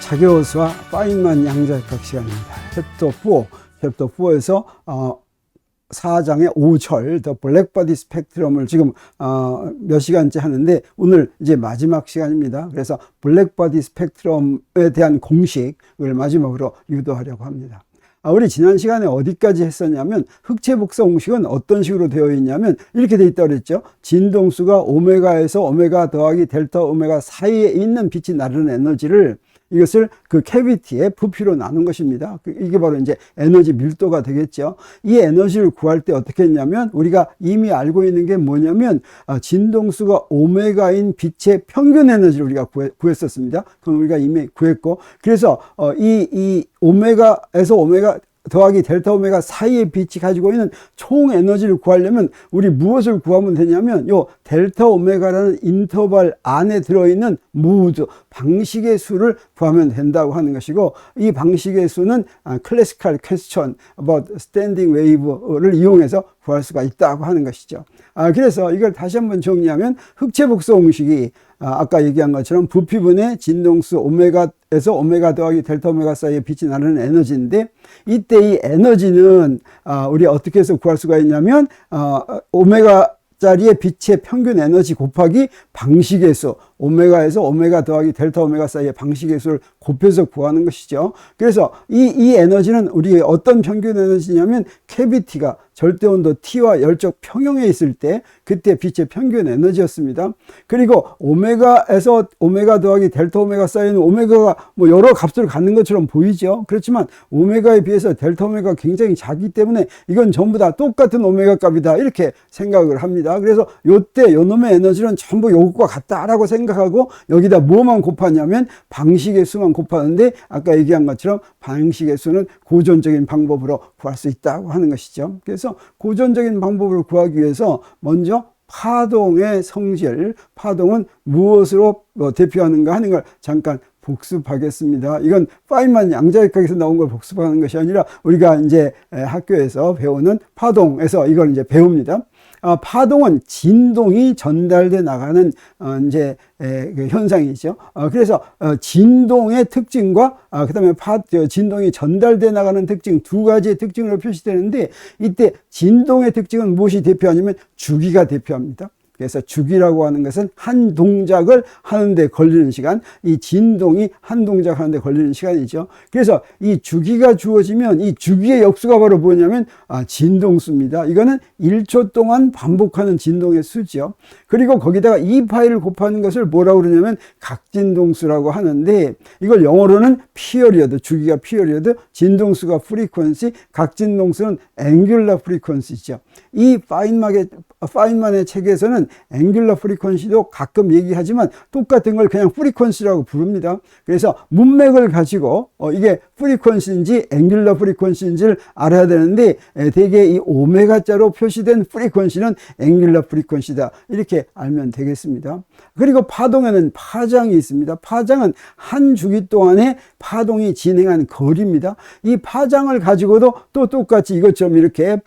자교수와 파인만 양자역학 시간입니다. 챕터 4, 챕터 4에서 4장의 5절, 더 블랙바디 스펙트럼을 지금 몇 시간째 하는데 오늘 이제 마지막 시간입니다. 그래서 블랙바디 스펙트럼에 대한 공식을 마지막으로 유도하려고 합니다. 우리 지난 시간에 어디까지 했었냐면 흑체 복사 공식은 어떤 식으로 되어 있냐면 이렇게 되어 있다고 그랬죠. 진동수가 오메가에서 오메가 더하기 델타 오메가 사이에 있는 빛이 나르는 에너지를 이것을 그 캐비티의 부피로 나눈 것입니다. 이게 바로 이제 에너지 밀도가 되겠죠. 이 에너지를 구할 때 어떻게 했냐면 우리가 이미 알고 있는 게 뭐냐면 진동수가 오메가인 빛의 평균 에너지를 우리가 구했었습니다. 그럼 우리가 이미 구했고, 그래서 이 오메가에서 오메가 더하기 델타 오메가 사이의 빛이 가지고 있는 총 에너지를 구하려면 우리 무엇을 구하면 되냐면 요 델타 오메가라는 인터벌 안에 들어있는 모두 방식의 수를 구하면 된다고 하는 것이고, 이 방식의 수는 클래시컬 퀘스천 about standing wave를 이용해서 구할 수가 있다고 하는 것이죠. 그래서 이걸 다시 한번 정리하면 흑체 복사 공식이 아까 얘기한 것처럼 부피분의 진동수 오메가에서 오메가 더하기 델타 오메가 사이에 빛이 나르는 에너지인데, 이때 이 에너지는 우리 어떻게 해서 구할 수가 있냐면 오메가 짜리의 빛의 평균 에너지 곱하기 방식의 수, 오메가에서 오메가 더하기 델타 오메가 사이의 방식의 수를 곱해서 구하는 것이죠. 그래서 이 에너지는 우리의 어떤 평균 에너지냐면 캐비티가 절대온도 T와 열적 평형에 있을 때 그때 빛의 평균 에너지였습니다. 그리고 오메가에서 오메가 더하기 델타 오메가 사이에는 오메가가 뭐 여러 값을 갖는 것처럼 보이죠. 그렇지만 오메가에 비해서 델타 오메가가 굉장히 작기 때문에 이건 전부 다 똑같은 오메가 값이다 이렇게 생각을 합니다. 그래서 요때 요놈의 에너지는 전부 요것과 같다라고 생각하고 여기다 뭐만 곱하냐면 방식의 수만 곱하는데, 아까 얘기한 것처럼 방식의 수는 고전적인 방법으로 구할 수 있다고 하는 것이죠. 그래서 고전적인 방법을 구하기 위해서 먼저 파동의 성질, 파동은 무엇으로 대표하는가 하는 걸 잠깐 복습하겠습니다. 이건 파인만 양자역학에서 나온 걸 복습하는 것이 아니라 우리가 이제 학교에서 배우는 파동에서 이걸 이제 배웁니다. 파동은 진동이 전달돼 나가는 이제 그 현상이죠. 그래서 진동의 특징과 그다음에 진동이 전달돼 나가는 특징, 두 가지의 특징으로 표시되는데, 이때 진동의 특징은 무엇이 대표하냐면 주기가 대표합니다. 그래서 주기라고 하는 것은 한 동작을 하는데 걸리는 시간, 이 진동이 한 동작 하는데 걸리는 시간이죠. 그래서 이 주기가 주어지면 이 주기의 역수가 바로 뭐냐면 진동수입니다. 이거는 1초 동안 반복하는 진동의 수죠. 그리고 거기다가 2파이를 곱하는 것을 뭐라고 그러냐면 각진동수라고 하는데, 이걸 영어로는 피어리어드, 주기가 피어리어드, 진동수가 프리퀀시, 각진동수는 앵귤러 프리퀀시죠. 이 파인만의 책에서는 앵귤러 프리퀀시도 가끔 얘기하지만 똑같은 걸 그냥 프리퀀시라고 부릅니다. 그래서 문맥을 가지고 이게 프리퀀시인지 앵귤러 프리퀀시인지를 알아야 되는데, 대개 이 오메가자로 표시된 프리퀀시는 앵귤러 프리퀀시다 이렇게 알면 되겠습니다. 그리고 파동에는 파장이 있습니다. 파장은 한 주기 동안에 파동이 진행한 거리입니다. 이 파장을 가지고도 또 똑같이 이것처럼 이렇게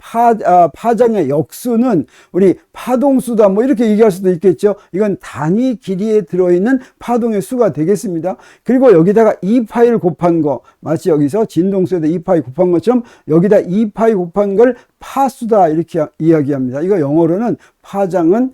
파장의 역수는 우리 파동수다 뭐 이렇게 얘기할 수도 있겠죠. 이건 단위 길이에 들어있는 파동의 수가 되겠습니다. 그리고 여기다가 2파이를 곱한 거, 마치 여기서 진동수에다 2파이 곱한 것처럼 여기다 2파이 곱한 걸 파수다 이렇게 이야기합니다. 이거 영어로는 파장은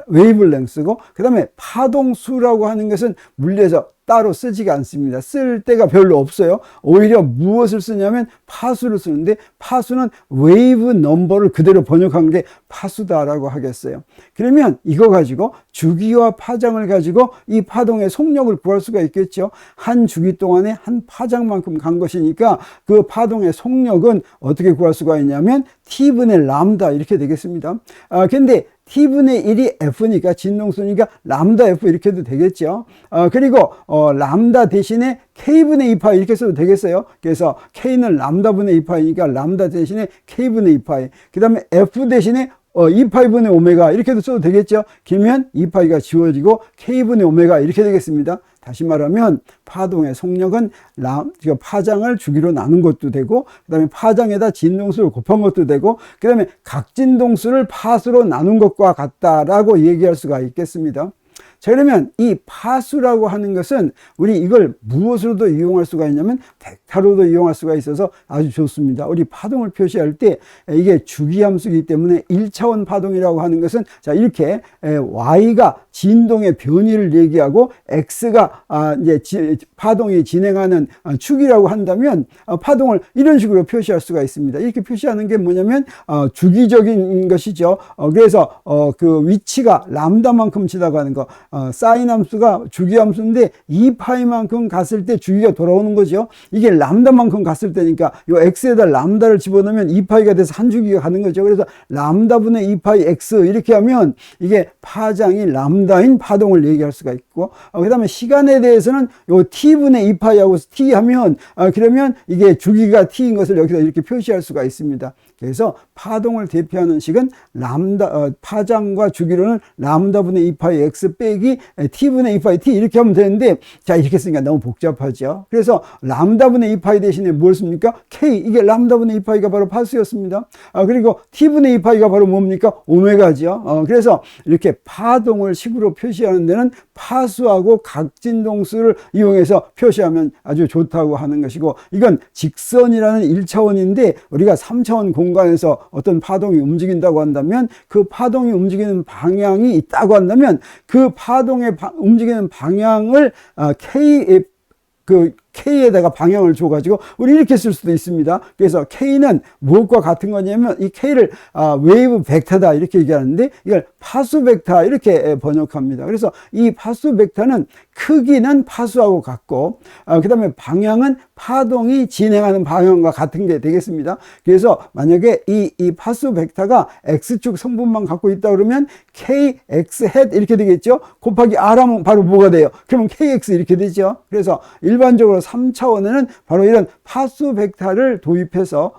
웨이블랭스고, 그 다음에 파동수라고 하는 것은 물리에서 따로 쓰지가 않습니다. 쓸 데가 별로 없어요. 오히려 무엇을 쓰냐면 파수를 쓰는데, 파수는 웨이브 넘버를 그대로 번역한 게 파수다라고 하겠어요. 그러면 이거 가지고 주기와 파장을 가지고 이 파동의 속력을 구할 수가 있겠죠. 한 주기 동안에 한 파장만큼 간 것이니까 그 파동의 속력은 어떻게 구할 수가 있냐면 T분의 람다 이렇게 되겠습니다. 근데 T분의 1이 F니까 진동수니까 람다 F 이렇게 해도 되겠죠. 그리고 람다 대신에 K분의 2파이 이렇게 써도 되겠어요. 그래서 K는 람다분의 2파이니까 람다 대신에 K분의 2파이, 그 다음에 F 대신에 2파이분의 오메가 이렇게 해도 써도 되겠죠. 길면 2파이가 지워지고 K분의 오메가 이렇게 되겠습니다. 다시 말하면 파동의 속력은 파장을 주기로 나눈 것도 되고, 그 다음에 파장에다 진동수를 곱한 것도 되고, 그 다음에 각진동수를 파수로 나눈 것과 같다라고 얘기할 수가 있겠습니다. 자, 그러면 이 파수라고 하는 것은 우리 이걸 무엇으로도 이용할 수가 있냐면 벡터로도 이용할 수가 있어서 아주 좋습니다. 우리 파동을 표시할 때 이게 주기함수이기 때문에 1차원 파동이라고 하는 것은 자, 이렇게 y가 진동의 변이를 얘기하고 x가 이제 파동이 진행하는 축이라고 한다면 파동을 이런 식으로 표시할 수가 있습니다. 이렇게 표시하는 게 뭐냐면 주기적인 것이죠. 그래서 그 위치가 람다만큼 지나가는 거, 사인 함수가 주기함수인데 2파이만큼 갔을 때 주기가 돌아오는 거죠. 이게 람다만큼 갔을 때니까 이 x에다 람다를 집어넣으면 2파이가 돼서 한 주기가 가는 거죠. 그래서 람다분의 2파이 x 이렇게 하면 이게 파장이 람다인 파동을 얘기할 수가 있고, 그 다음에 시간에 대해서는 요 t분의 2파이하고 t 하면 그러면 이게 주기가 t인 것을 여기서 이렇게 표시할 수가 있습니다. 그래서 파동을 대표하는 식은 람다, 파장과 주기로는 람다분의 2파이 x 빼기 t분의 2파이 t 이렇게 하면 되는데, 자, 이렇게 쓰니까 너무 복잡하죠. 그래서 람다분의 2파이 대신에 뭘 씁니까? k, 이게 람다분의 2파이가 바로 파수였습니다. 그리고 t분의 2파이가 바로 뭡니까? 오메가죠. 그래서 이렇게 파동을 식으로 표시하는 데는 파수하고 각진동수를 이용해서 표시하면 아주 좋다고 하는 것이고, 이건 직선이라는 1차원인데 우리가 3차원 공간에서 어떤 파동이 움직인다고 한다면 그 파동이 움직이는 방향이 있다고 한다면 그 파동의 움직이는 방향을 K에다가 방향을 줘가지고 우리 이렇게 쓸 수도 있습니다. 그래서 K는 무엇과 같은 거냐면 이 K를 웨이브 벡터다 이렇게 얘기하는데 이걸 파수 벡터 이렇게 번역합니다. 그래서 이 파수 벡터는 크기는 파수하고 같고 그 다음에 방향은 파동이 진행하는 방향과 같은 게 되겠습니다. 그래서 만약에 이 파수 벡터가 X축 성분만 갖고 있다 그러면 KX 햇 이렇게 되겠죠. 곱하기 R하면 바로 뭐가 돼요? 그러면 KX 이렇게 되죠. 그래서 일반적으로 3차원에는 바로 이런 파수 벡터를 도입해서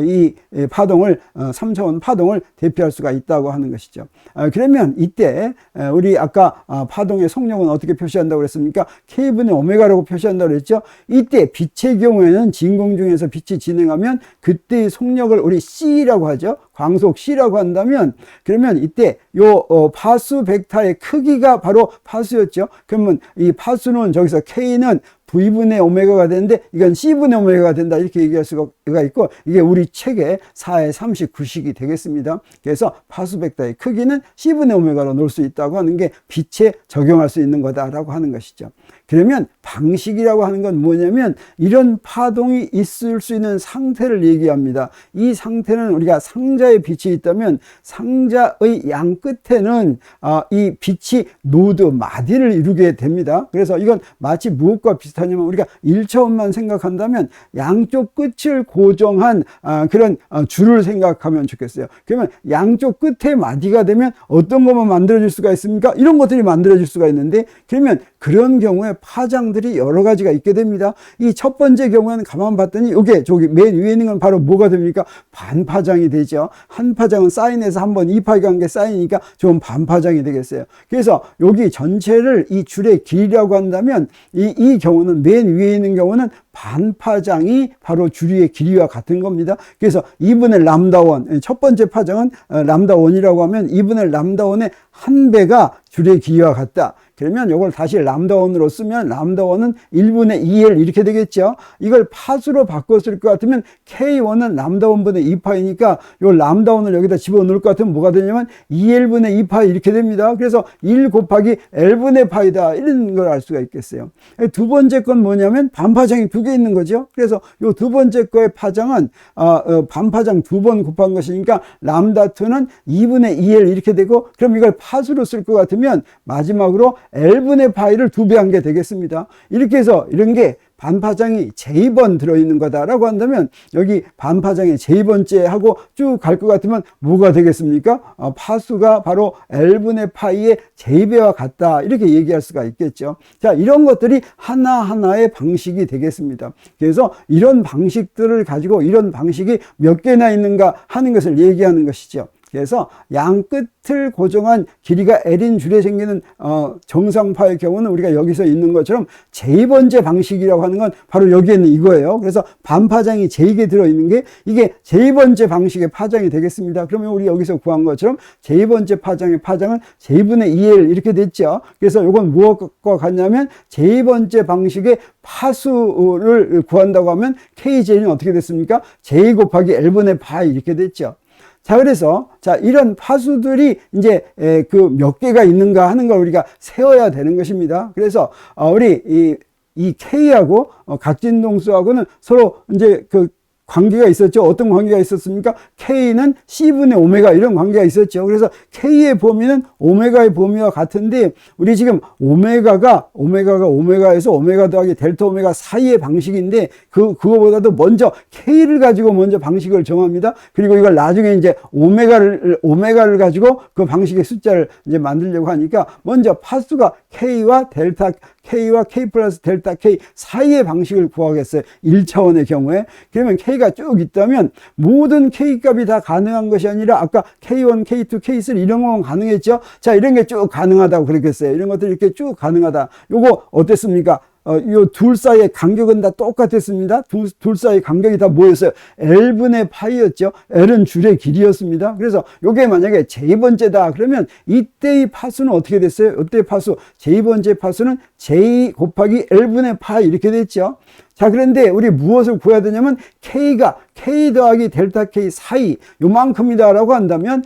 이 파동을 3차원 파동을 대표할 수가 있다고 하는 것이죠. 그러면 이때 우리 아까 파동의 속력은 어떻게 표시한다고 그랬습니까? K분의 오메가라고 표시한다고 그랬죠. 이때 빛의 경우에는 진공 중에서 빛이 진행하면 그때의 속력을 우리 C라고 하죠. 광속 C라고 한다면 그러면 이때 요 파수 벡터의 크기가 바로 파수였죠. 그러면 이 파수는 저기서 K는 V분의 오메가가 되는데 이건 C분의 오메가가 된다 이렇게 얘기할 수가 있고, 이게 우리 책의 4의 39식이 되겠습니다. 그래서 파수 벡터의 크기는 C분의 오메가로 놓을 수 있다고 하는 게 빛에 적용할 수 있는 거다라고 하는 것이죠. 그러면 방식이라고 하는 건 뭐냐면 이런 파동이 있을 수 있는 상태를 얘기합니다. 이 상태는 우리가 상자에 빛이 있다면 상자의 양 끝에는 이 빛이 노드 마디를 이루게 됩니다. 그래서 이건 마치 무엇과 비슷하냐면 우리가 1차원만 생각한다면 양쪽 끝을 고정한 그런 줄을 생각하면 좋겠어요. 그러면 양쪽 끝에 마디가 되면 어떤 것만 만들어질 수가 있습니까? 이런 것들이 만들어질 수가 있는데, 그러면 그런 경우에 파장들이 여러 가지가 있게 됩니다. 이 첫 번째 경우에는 가만 봤더니 이게 저기 맨 위에 있는 건 바로 뭐가 됩니까? 반파장이 되죠. 한 파장은 사인에서 한번 2파이 간 게 사인이니까 좀 반파장이 되겠어요. 그래서 여기 전체를 이 줄의 길이라고 한다면 이 경우는 맨 위에 있는 경우는 반파장이 바로 줄의 길이와 같은 겁니다. 그래서 2분의 람다1, 첫 번째 파장은 람다1이라고 하면 2분의 람다1의 한 배가 줄의 길이와 같다. 그러면 이걸 다시 람다1으로 쓰면 람다1은 1분의 2L 이렇게 되겠죠. 이걸 파수로 바꿨을 것 같으면 K1은 람다1분의 2파이니까 이 람다1을 여기다 집어넣을 것 같으면 뭐가 되냐면 2L분의 2파이 이렇게 됩니다. 그래서 1 곱하기 L분의 파이다 이런 걸 알 수가 있겠어요. 두 번째 건 뭐냐면 반파장이 두 개 있는 거죠. 그래서 이 두 번째 거의 파장은 반파장 두 번 곱한 것이니까 람다2는 2분의 2L 이렇게 되고, 그럼 이걸 파수로 쓸 것 같으면 마지막으로 L분의 파이를 2배 한 게 되겠습니다. 이렇게 해서 이런 게 반파장이 제2번 들어있는 거다라고 한다면 여기 반파장의 제2번째 하고 쭉 갈 것 같으면 뭐가 되겠습니까? 파수가 바로 L분의 파이의 제2배와 같다 이렇게 얘기할 수가 있겠죠. 자, 이런 것들이 하나하나의 방식이 되겠습니다. 그래서 이런 방식들을 가지고 이런 방식이 몇 개나 있는가 하는 것을 얘기하는 것이죠. 그래서 양 끝을 고정한 길이가 L인 줄에 생기는 정상파의 경우는 우리가 여기서 있는 것처럼 제2번째 방식이라고 하는 건 바로 여기에 있는 이거예요. 그래서 반파장이 제2개 들어있는 게 이게 제2번째 방식의 파장이 되겠습니다. 그러면 우리 여기서 구한 것처럼 제2번째 파장의 파장은 제2분의 2L 이렇게 됐죠. 그래서 이건 무엇과 같냐면 제2번째 방식의 파수를 구한다고 하면 KJ는 어떻게 됐습니까? J 곱하기 L분의 파이 이렇게 됐죠. 자, 그래서, 자, 이런 파수들이 이제, 그 몇 개가 있는가 하는 걸 우리가 세워야 되는 것입니다. 그래서, 우리 이 K하고, 각진동수하고는 서로 이제 그 관계가 있었죠. 어떤 관계가 있었습니까? K는 C분의 오메가 이런 관계가 있었죠. 그래서 K의 범위는 오메가의 범위와 같은데 우리 지금 오메가가 오메가에서 오메가 더하기 델타 오메가 사이의 방식인데 그거보다도 먼저 K를 가지고 먼저 방식을 정합니다. 그리고 이걸 나중에 이제 오메가를 가지고 그 방식의 숫자를 이제 만들려고 하니까 먼저 파수가 K와 K 플러스 델타 K 사이의 방식을 구하겠어요. 1차원의 경우에. 그러면 K가 쭉 있다면 모든 K 값이 다 가능한 것이 아니라 아까 K1, K2, K3 이런 건 가능했죠. 자, 이런 게 쭉 가능하다고 그랬겠어요. 이런 것들이 이렇게 쭉 가능하다. 요거 어땠습니까? 요 둘 사이의 간격은 다 똑같았습니다. 둘 사이의 간격이 다 뭐였어요? L분의 파이였죠. L은 줄의 길이였습니다. 그래서 요게 만약에 제2번째다. 그러면 이때의 파수는 어떻게 됐어요? 이때의 파수, 제2번째 파수는 J 곱하기 L분의 파이 이렇게 됐죠. 자, 그런데 우리 무엇을 구해야 되냐면 K가 K 더하기 델타 K 사이 요만큼이다라고 한다면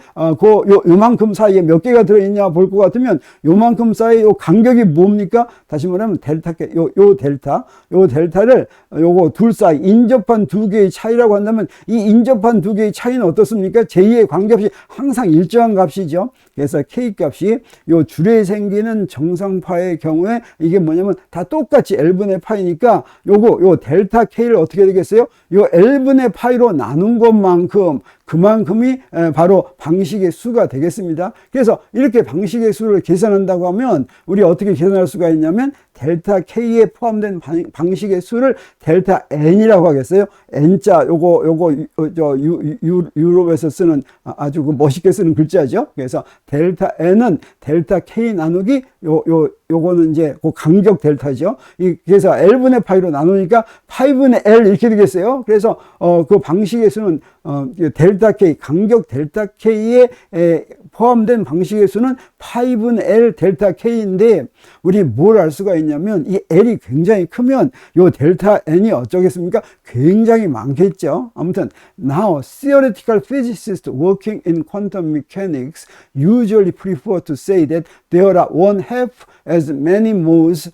요만큼 사이에 몇 개가 들어있냐 볼 것 같으면 요만큼 사이 요 간격이 뭡니까? 다시 말하면 델타 K 요 델타를 요거 둘 사이 인접한 두 개의 차이라고 한다면 이 인접한 두 개의 차이는 어떻습니까? 제2의 관계값이 항상 일정한 값이죠. 그래서 K 값이 요 줄에 생기는 정상파의 경우에 이게 뭐냐면 다 똑같이 L분의 파이니까 요 델타 K를 어떻게 되겠어요? 요 L분의 파이로 나눈 것만큼 그만큼이 바로 방식의 수가 되겠습니다. 그래서 이렇게 방식의 수를 계산한다고 하면 우리 어떻게 계산할 수가 있냐면 델타 K에 포함된 방식의 수를 델타 N이라고 하겠어요. N자 요거 유럽에서 쓰는 아주 멋있게 쓰는 글자죠. 그래서 델타 N은 델타 K 나누기 요거는 이제 그 간격 델타죠. 그래서 L분의 파이로 나누니까 파이분의 L 이렇게 되겠어요. 그래서 그 방식의 수는 델타 K, 간격 델타 K에 포함된 방식의 수는 파이분의 L 델타 K인데 우리 뭘 알 수가 있냐면 이 L이 굉장히 크면 요 델타 N이 어쩌겠습니까? 굉장히 많겠죠. 아무튼 now theoretical physicists working in quantum mechanics usually prefer to say that there are one half as many modes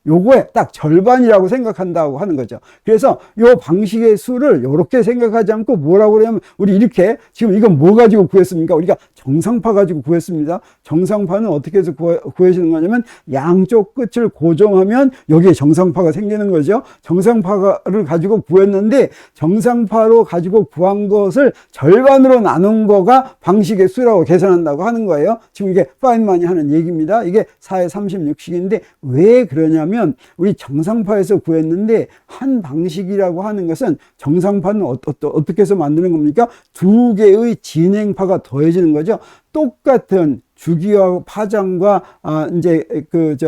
요거에 딱 절반이라고 생각한다고 하는 거죠. 그래서 요 방식의 수를 요렇게 생각하지 않고 뭐라고 그러냐면 우리 이렇게 지금 이건 뭐 가지고 구했습니까? 우리가 정상파 가지고 구했습니다. 정상파는 어떻게 해서 구해지는 거냐면 양쪽 끝을 고정하면 여기에 정상파가 생기는 거죠. 정상파를 가지고 구했는데 정상파로 가지고 구한 것을 절반으로 나눈 거가 방식의 수라고 계산한다고 하는 거예요. 지금 이게 파인만이 하는 얘기입니다. 이게 4의 36식인데 왜 그러냐면 우리 정상파에서 구했는데 한 방식이라고 하는 것은 정상파는 어떻게 해서 만드는 겁니까? 두 개의 진행파가 더해지는 거죠. 똑같은 주기와 파장과 이제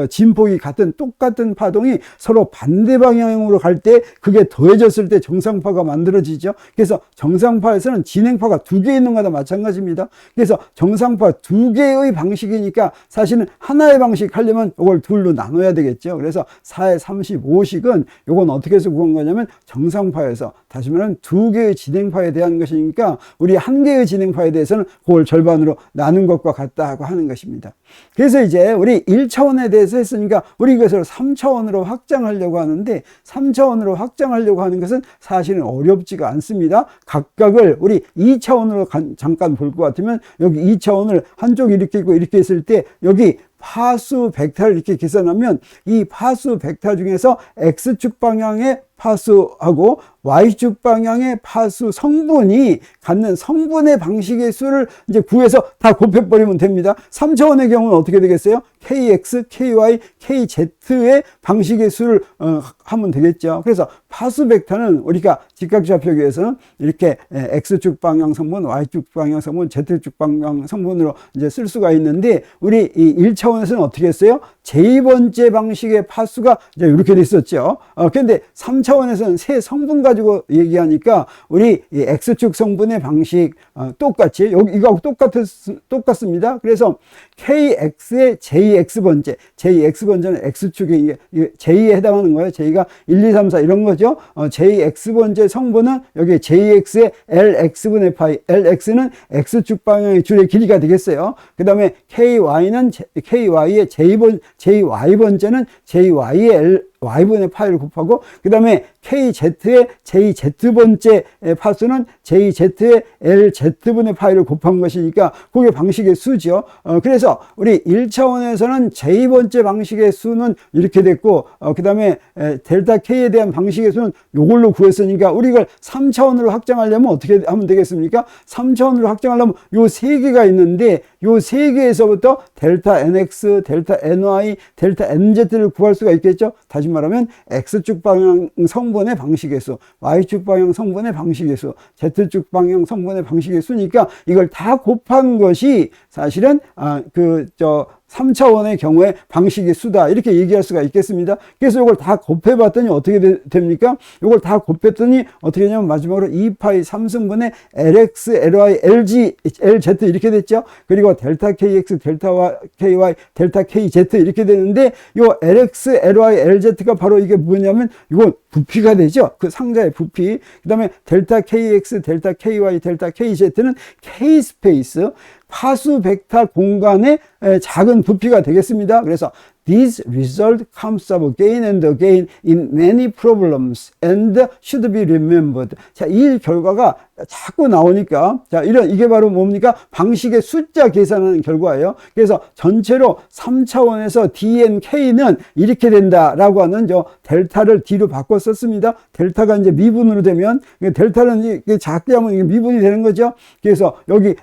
진폭이 같은 똑같은 파동이 서로 반대 방향으로 갈 때 그게 더해졌을 때 정상파가 만들어지죠. 그래서 정상파에서는 진행파가 두 개 있는 거나 마찬가지입니다. 그래서 정상파 두 개의 방식이니까 사실은 하나의 방식 하려면 이걸 둘로 나눠야 되겠죠. 그래서 4의 35식은 이건 어떻게 해서 구한 거냐면 정상파에서 다시 말하면 두 개의 진행파에 대한 것이니까 우리 한 개의 진행파에 대해서는 그걸 절반으로 나눈 것과 같다고 하는 것입니다. 그래서 이제 우리 1차원에 대해서 했으니까 우리 이것을 3차원으로 확장하려고 하는데 3차원으로 확장하려고 하는 것은 사실은 어렵지가 않습니다. 각각을 우리 2차원으로 잠깐 볼 것 같으면 여기 2차원을 한쪽 이렇게 있고 이렇게 했을 때 여기 파수 벡터를 이렇게 계산하면 이 파수 벡터 중에서 X축 방향의 파수하고 y축 방향의 파수 성분이 갖는 성분의 방식의 수를 이제 구해서 다 곱해버리면 됩니다. 3차원의 경우는 어떻게 되겠어요? kx, ky, kz의 방식의 수를 하면 되겠죠. 그래서 파수 벡터는 우리가 직각좌표기에서는 이렇게 x축 방향 성분, y축 방향 성분, z축 방향 성분으로 이제 쓸 수가 있는데, 우리 이 1차원에서는 어떻게 했어요? 제2번째 방식의 파수가 이제 이렇게 됐었죠. 근데 3차원에서는 세 성분 가지고 얘기하니까 우리 이 x축 성분의 방식 똑같이 이거하고 똑같습니다. 그래서 kx의 j2x번째, j2x번째는 x축에 j2에 해당하는 거예요. j가 1, 2, 3, 4 이런 거죠. j2x번째 성분은 여기 jx의 lx분의 파이, lx는 x축 방향의 줄의 길이가 되겠어요. 그 다음에 ky는 ky의 jy번째는 jy의 y분의 파이를 곱하고, 그 다음에 kz의 jz번째 파수는 jz의 lz분의 파이를 곱한 것이니까 그게 방식의 수죠. 그래서 우리 1차원에서는 j 번째 방식의 수는 이렇게 됐고, 그 다음에 델타 k에 대한 방식의 수는 이걸로 구했으니까 우리 이걸 3차원으로 확장하려면 어떻게 하면 되겠습니까? 3차원으로 확장하려면 요 세 개가 있는데, 요 세 개에서부터 델타 nx, 델타 ny, 델타 nz를 구할 수가 있겠죠. 다시 말하면 x축 방향 성분의 방식의 수, y축 방향 성분의 방식의 수, z축 방향 성분의 방식의 수니까 이걸 다 곱한 것이 사실은 3차원의 경우에 방식의 수다, 이렇게 얘기할 수가 있겠습니다. 그래서 이걸 다 곱해봤더니 어떻게 됩니까? 이걸 다 곱했더니 어떻게 되냐면 마지막으로 2파이 3승분의 lx, ly, lg, lz 이렇게 됐죠. 그리고 델타 kx, 델타 ky, 델타 kz 이렇게 되는데, 요 lx, ly, lz가 바로 이게 뭐냐면 이건 부피가 되죠. 그 상자의 부피. 그 다음에 델타 kx, 델타 ky, 델타 kz는 k 스페이스, 파수 벡터 공간의 작은 부피가 되겠습니다. 그래서 This result comes up again and again in many problems and should be remembered. 자, 이 결과가 자꾸 나오니까, 자, 이게 바로 뭡니까? 방식의 숫자 계산하는 결과예요. 그래서 전체로 3차원에서 dnk는 이렇게 된다라고 하는 델타를 d로 바꿔 썼습니다. 델타가 이제 미분으로 되면, 델타는 작게 하면 이게 미분이 되는 거죠. 그래서 여기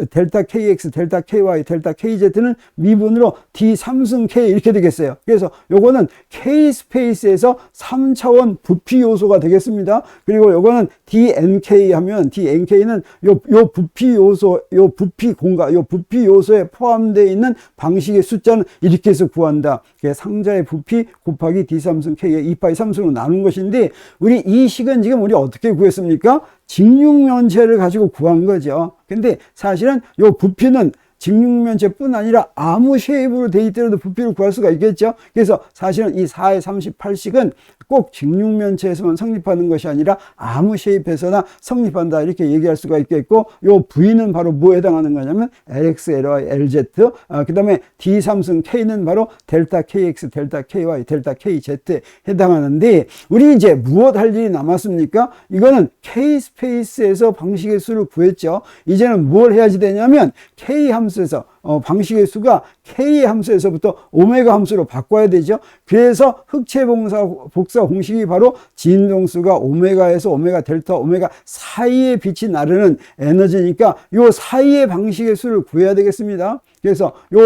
델타 kx, 델타 ky, 델타 kz는 미분으로 d 3승 k 이렇게 되겠어요. 그래서 요거는 k 스페이스에서 3차원 부피 요소가 되겠습니다. 그리고 요거는 dnk 하면 dnk는 요 부피 요소, 요 부피 공간, 요 부피 요소에 포함되어 있는 방식의 숫자는 이렇게 해서 구한다. 상자의 부피 곱하기 d3승 k의 2파이 3승으로 나눈 것인데, 우리 이 식은 지금 우리 어떻게 구했습니까? 직육면체를 가지고 구한 거죠. 근데 사실은 요 부피는 직육면체뿐 아니라 아무 쉐입으로 되어 있더라도 부피를 구할 수가 있겠죠. 그래서 사실은 이 4의 38식은 꼭 직육면체에서만 성립하는 것이 아니라 아무 쉐입에서나 성립한다, 이렇게 얘기할 수가 있겠고, 요 V는 바로 뭐에 해당하는 거냐면 LX, LY, LZ, 그 다음에 D3승 K는 바로 델타 KX, 델타 KY, 델타 KZ에 해당하는데, 우리 이제 무엇 할 일이 남았습니까? 이거는 K 스페이스에서 방식의 수를 구했죠. 이제는 뭘 해야지 되냐면 K 함수에서 방식의 수가 K의 함수에서부터 오메가 함수로 바꿔야 되죠. 그래서 흑체 복사 공식이 바로 진동수가 오메가에서 오메가 델타 오메가 사이에 빛이 나르는 에너지니까 요 사이의 방식의 수를 구해야 되겠습니다. 그래서 요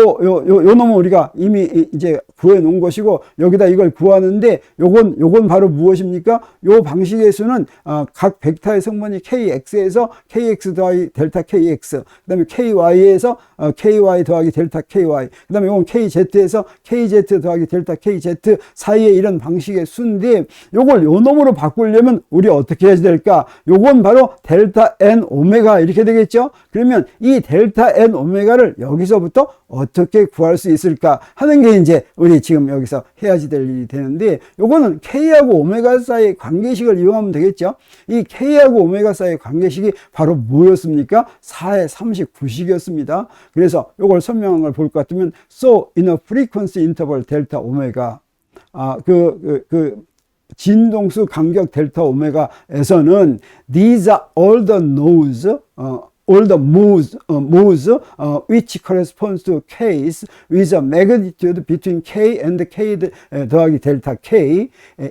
놈은 우리가 이미 이제 구해 놓은 것이고, 여기다 이걸 구하는데 요건 바로 무엇입니까? 요 방식의 수는 각 벡터의 성분이 kx에서 kx 더하기 델타 kx, 그 다음에 ky에서 ky 더하기 델타 ky, 그 다음에 이건 kz에서 kz 더하기 델타 kz 사이에 이런 방식의 수인데, 요걸 요 놈으로 바꾸려면 우리 어떻게 해야 될까? 요건 바로 델타 n 오메가 이렇게 되겠죠. 그러면 이 델타 n 오메가를 여기서부터 어떻게 구할 수 있을까 하는 게 이제 우리 지금 여기서 해야지 될 일이 되는데, 요거는 K하고 오메가 사이의 관계식을 이용하면 되겠죠. 이 K하고 오메가 사이의 관계식이 바로 뭐였습니까? 4의 39식이었습니다. 그래서 요걸 설명한 걸 볼 것 같으면 So in a frequency interval 델타 오메가, 진동수 간격 델타 오메가에서는 These are all the nodes all the modes which corresponds to K's with a magnitude between K and K 더하기 델타 K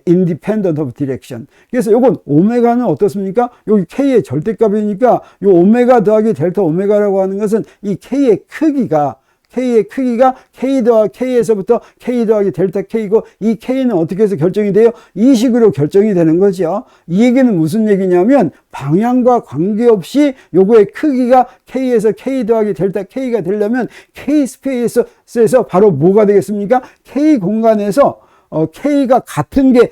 independent of direction. 그래서 요건 오메가는 어떻습니까? 여기 K의 절대값이니까 요 오메가 더하기 델타 오메가라고 하는 것은 이 K의 크기가 K 더하기 K에서부터 K 더하기 델타 K고 이 K는 어떻게 해서 결정이 돼요? 이 식으로 결정이 되는 거죠. 이 얘기는 무슨 얘기냐면 방향과 관계없이 요거의 크기가 K에서 K 더하기 델타 K가 되려면 K 스페이스에서 바로 뭐가 되겠습니까? K 공간에서 K가 같은 게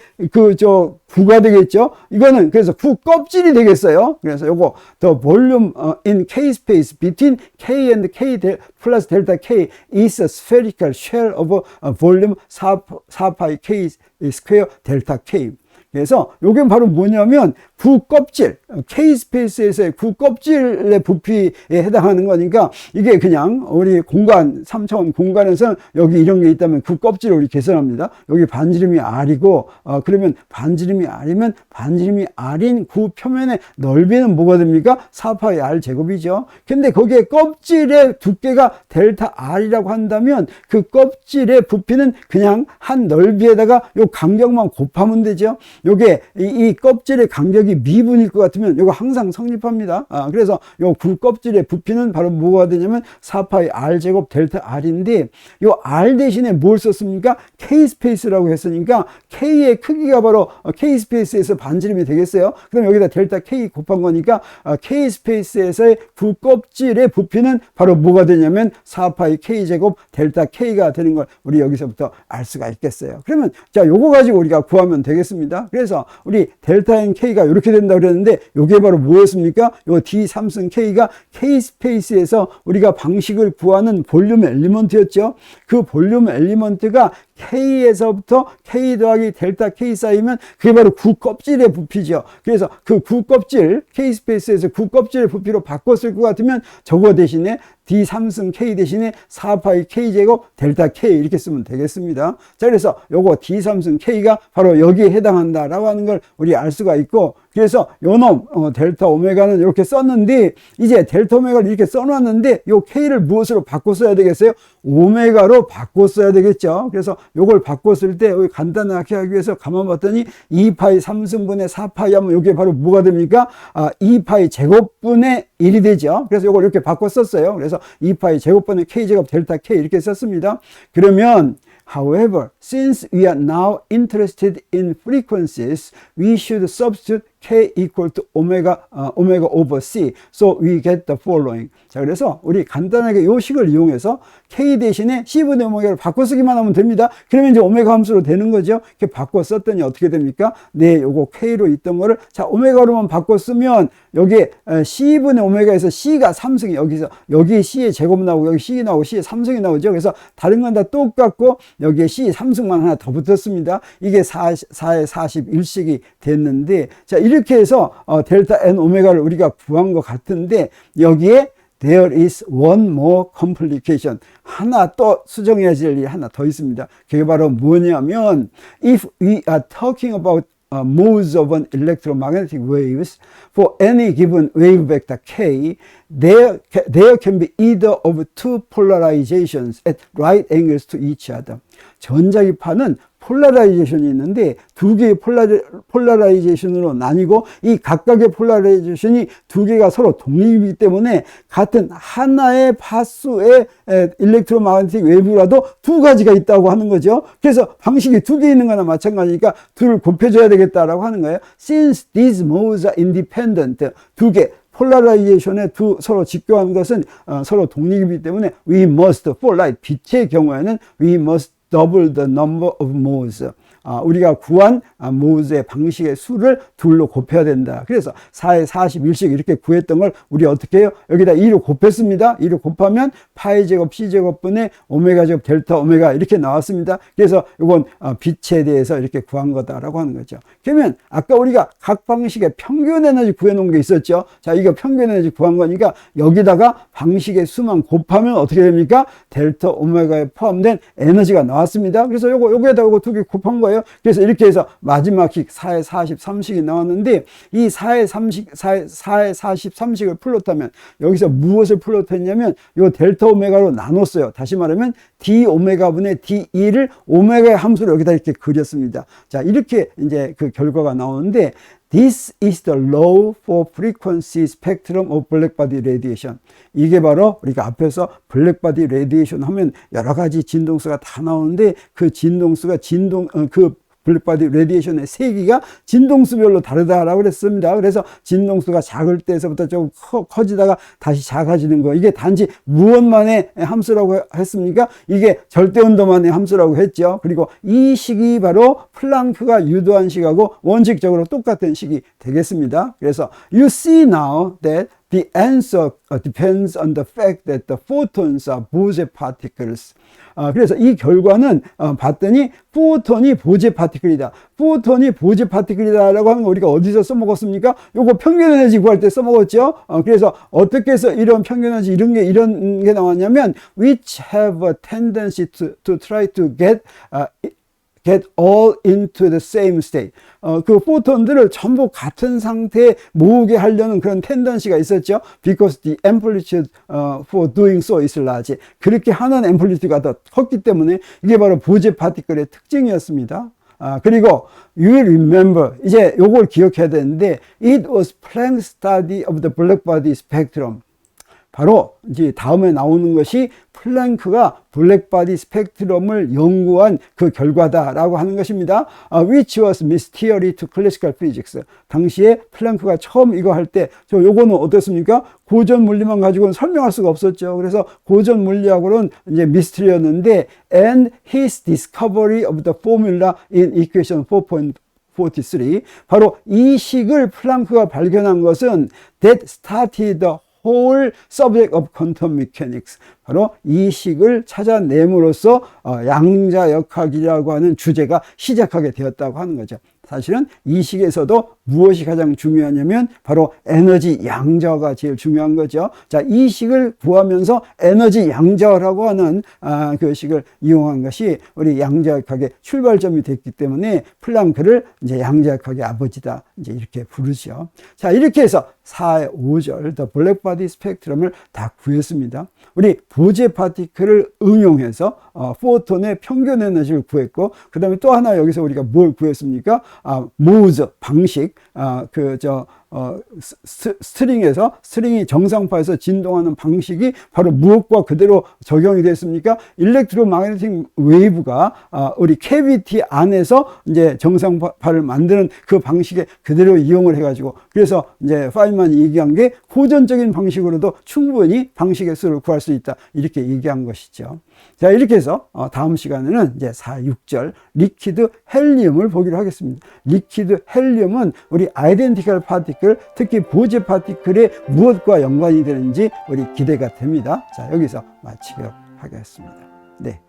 구가 되겠죠. 이거는 그래서 구 껍질이 되겠어요. 그래서 요거 the volume in K space between K and K plus delta K is a spherical shell of volume 4파이 K 스퀘어 델타 K. 그래서 요게 바로 뭐냐면 구 껍질, K 스페이스에서의 구 껍질의 부피에 해당하는 거니까 이게 그냥 우리 공간 3차원 공간에서 여기 이런 게 있다면 구 껍질을 우리 계산합니다. 여기 반지름이 R이고 그러면 반지름이 R이면 반지름이 R인 구 표면의 넓이는 뭐가 됩니까? 4파이 R 제곱이죠. 근데 거기에 껍질의 두께가 델타 R이라고 한다면 그 껍질의 부피는 그냥 한 넓이에다가 요 간격만 곱하면 되죠. 요게 이 껍질의 간격이 미분일 것 같으면 이거 항상 성립합니다. 그래서 요 구 껍질의 부피는 바로 뭐가 되냐면 4파이 R 제곱 델타 R인데 요 R 대신에 뭘 썼습니까? K 스페이스라고 했으니까 K의 크기가 바로 K 스페이스에서 반지름이 되겠어요. 그럼 여기다 델타 K 곱한 거니까 K 스페이스에서의 구 껍질의 부피는 바로 뭐가 되냐면 4파이 K 제곱 델타 K가 되는 걸 우리 여기서부터 알 수가 있겠어요. 그러면 자 요거 가지고 우리가 구하면 되겠습니다. 그래서 우리 델타 N K가 이렇게 된다고 그랬는데 요게 바로 뭐였습니까? 요 D 삼승 K가 K 스페이스에서 우리가 방식을 구하는 볼륨 엘리먼트였죠. 그 볼륨 엘리먼트가 K에서부터 K 더하기 델타 K 쌓이면 그게 바로 구 껍질의 부피죠. 그래서 그 구 껍질, K 스페이스에서 구 껍질의 부피로 바꿨을 것 같으면 저거 대신에 D 삼승 K 대신에 4파이 K 제곱 델타 K 이렇게 쓰면 되겠습니다. 자, 그래서 요거 D 삼승 K가 바로 여기에 해당한다라고 하는 걸 우리 알 수가 있고, 그래서 요놈 델타 오메가는 이렇게 썼는데 이제 델타 오메가를 이렇게 써놨는데 요 K를 무엇으로 바꿔 써야 되겠어요? 오메가로 바꿔 써야 되겠죠. 그래서 요걸 바꿨을 때 여기 간단하게 하기 위해서 가만 봤더니 2파이 3승분의 4파이 하면 요게 바로 뭐가 됩니까? 2파이 제곱분의 1이 되죠. 그래서 요걸 이렇게 바꿔 썼어요. 그래서 2파이 제곱분의 K 제곱 델타 K 이렇게 썼습니다. 그러면 however, since we are now interested in frequencies, we should substitute K equal to omega over C. So we get the following. 자, 그래서 우리 간단하게 요 식을 이용해서 K 대신에 C분의 오메가를 바꿔 쓰기만 하면 됩니다. 그러면 이제 오메가 함수로 되는 거죠. 이렇게 바꿔 썼더니 어떻게 됩니까? 네, 요거 K로 있던 거를 자, 오메가로만 바꿔 쓰면 여기에 C분의 오메가에서 C가 3승이 여기 C의 제곱 나오고 여기 C 나오고 C의 3승이 나오죠. 그래서 다른 건 다 똑같고 여기에 C 3승만 하나 더 붙었습니다. 이게 4의 41씩이 됐는데, 자, 이렇게 해서 델타 N 오메가를 우리가 구한 것 같은데 여기에 there is one more complication. 하나 또 수정해야 될 일이 하나 더 있습니다. 그게 바로 뭐냐면 if we are talking about modes of an electromagnetic waves for any given wave vector K, there can be either of two polarizations at right angles to each other. 전자기파는 폴라라이제이션이 있는데 두 개의 폴라라이제이션으로 나뉘고 이 각각의 폴라라이제이션이 두 개가 서로 독립이기 때문에 같은 하나의 파수의 일렉트로마그네틱 웨이브라도 두 가지가 있다고 하는 거죠. 그래서 방식이 두 개 있는 거나 마찬가지니까 둘을 곱해줘야 되겠다라고 하는 거예요. Since these modes are independent, 두 개 폴라라이제이션에 서로 직교하는 것은 서로 독립이기 때문에 we must for light, 빛의 경우에는 we must double the number of modes. 우리가 구한 모드의 방식의 수를 둘로 곱해야 된다. 그래서 4의 41씩 이렇게 구했던 걸 우리 어떻게 해요? 여기다 2로 곱했습니다. 2로 곱하면 파이 제곱 C 제곱분의 오메가 제곱 델타 오메가 이렇게 나왔습니다. 그래서 이건 빛에 대해서 이렇게 구한 거다라고 하는 거죠. 그러면 아까 우리가 각 방식의 평균 에너지 구해놓은 게 있었죠. 자, 이거 평균 에너지 구한 거니까 여기다가 방식의 수만 곱하면 어떻게 됩니까? 델타 오메가에 포함된 에너지가 나왔습니다. 나왔습니다. 그래서 요거에다가 요거 두 개 곱한 거예요. 그래서 이렇게 해서 마지막 식 4의 43식이 나왔는데, 이 4의 43식을 플롯하면 여기서 무엇을 플롯했냐면 요 델타 오메가로 나눴어요. 다시 말하면 d 오메가분의 d2를 오메가의 함수로 여기다 이렇게 그렸습니다. 자, 이렇게 이제 그 결과가 나오는데, This is the low for frequency spectrum of blackbody radiation. 이게 바로 우리가 앞에서 블랙바디 레디에이션 하면 여러 가지 진동수가 다 나오는데, 그 진동수가 그 블랙바디 레디에이션의 세기가 진동수별로 다르다라고 그랬습니다. 그래서 진동수가 작을 때서부터 좀 커지다가 다시 작아지는 거, 이게 단지 무엇만의 함수라고 했습니까? 이게 절대온도만의 함수라고 했죠. 그리고 이 식이 바로 플랑크가 유도한 식하고 원칙적으로 똑같은 식이 되겠습니다. 그래서 you see now that the answer depends on the fact that the photons are Bose particles. 그래서 이 결과는 봤더니 포톤이 보제 파티클이다. 포톤이 보제 파티클이다라고 하는 거 우리가 어디서 써먹었습니까? 요거 평균 에너지 구할 때 써먹었죠. 그래서 어떻게 해서 이런 평균 에너지 이런 게 나왔냐면 which have a tendency to try to get all into the same state. 그 포톤들을 전부 같은 상태에 모으게 하려는 그런 텐던시가 있었죠. Because the amplitude for doing so is large. 그렇게 하는 앰플리튜드가 더 컸기 때문에 이게 바로 보제 파티클의 특징이었습니다. 그리고 you will remember, 이제 요걸 기억해야 되는데, it was Planck's study of the blackbody spectrum. 바로 이제 다음에 나오는 것이 플랭크가 블랙바디 스펙트럼을 연구한 그 결과다라고 하는 것입니다. Which was mysterious to classical physics. 당시에 플랭크가 처음 이거 할 때, 요거는 어떻습니까? 고전 물리만 가지고는 설명할 수가 없었죠. 그래서 고전 물리학으로는 이제 미스터리였는데, and his discovery of the formula in equation 4.43. 바로 이 식을 플랑크가 발견한 것은 that started the whole subject of quantum mechanics. 바로 이 식을 찾아냄으로써 양자역학이라고 하는 주제가 시작하게 되었다고 하는 거죠. 사실은 이 식에서도 무엇이 가장 중요하냐면 바로 에너지 양자가 제일 중요한 거죠. 자, 이 식을 구하면서 에너지 양자라고 하는 그 식을 이용한 것이 우리 양자역학의 출발점이 됐기 때문에 플랑크를 이제 양자역학의 아버지다, 이제 이렇게 부르죠. 자, 이렇게 해서 4의 5절 The Black Body Spectrum을 다 구했습니다. 우리 보제 파티클을 응용해서 포톤의 평균 에너지를 구했고, 그 다음에 또 하나 여기서 우리가 뭘 구했습니까? 모즈 방식, 스트링이 정상파에서 진동하는 방식이 바로 무엇과 그대로 적용이 됐습니까? 일렉트로마그네틱 웨이브가 우리 캐비티 안에서 이제 정상파를 만드는 그 방식에 그대로 이용을 해가지고, 그래서 이제 파인만이 얘기한 게 고전적인 방식으로도 충분히 방식의 수를 구할 수 있다, 이렇게 얘기한 것이죠. 자, 이렇게 해서 다음 시간에는 이제 4, 6절 리퀴드 헬리움을 보기로 하겠습니다. 리퀴드 헬리움은 우리 아이덴티컬 파티클, 특히 보제 파티클의 무엇과 연관이 되는지 우리 기대가 됩니다. 자, 여기서 마치도록 하겠습니다. 네.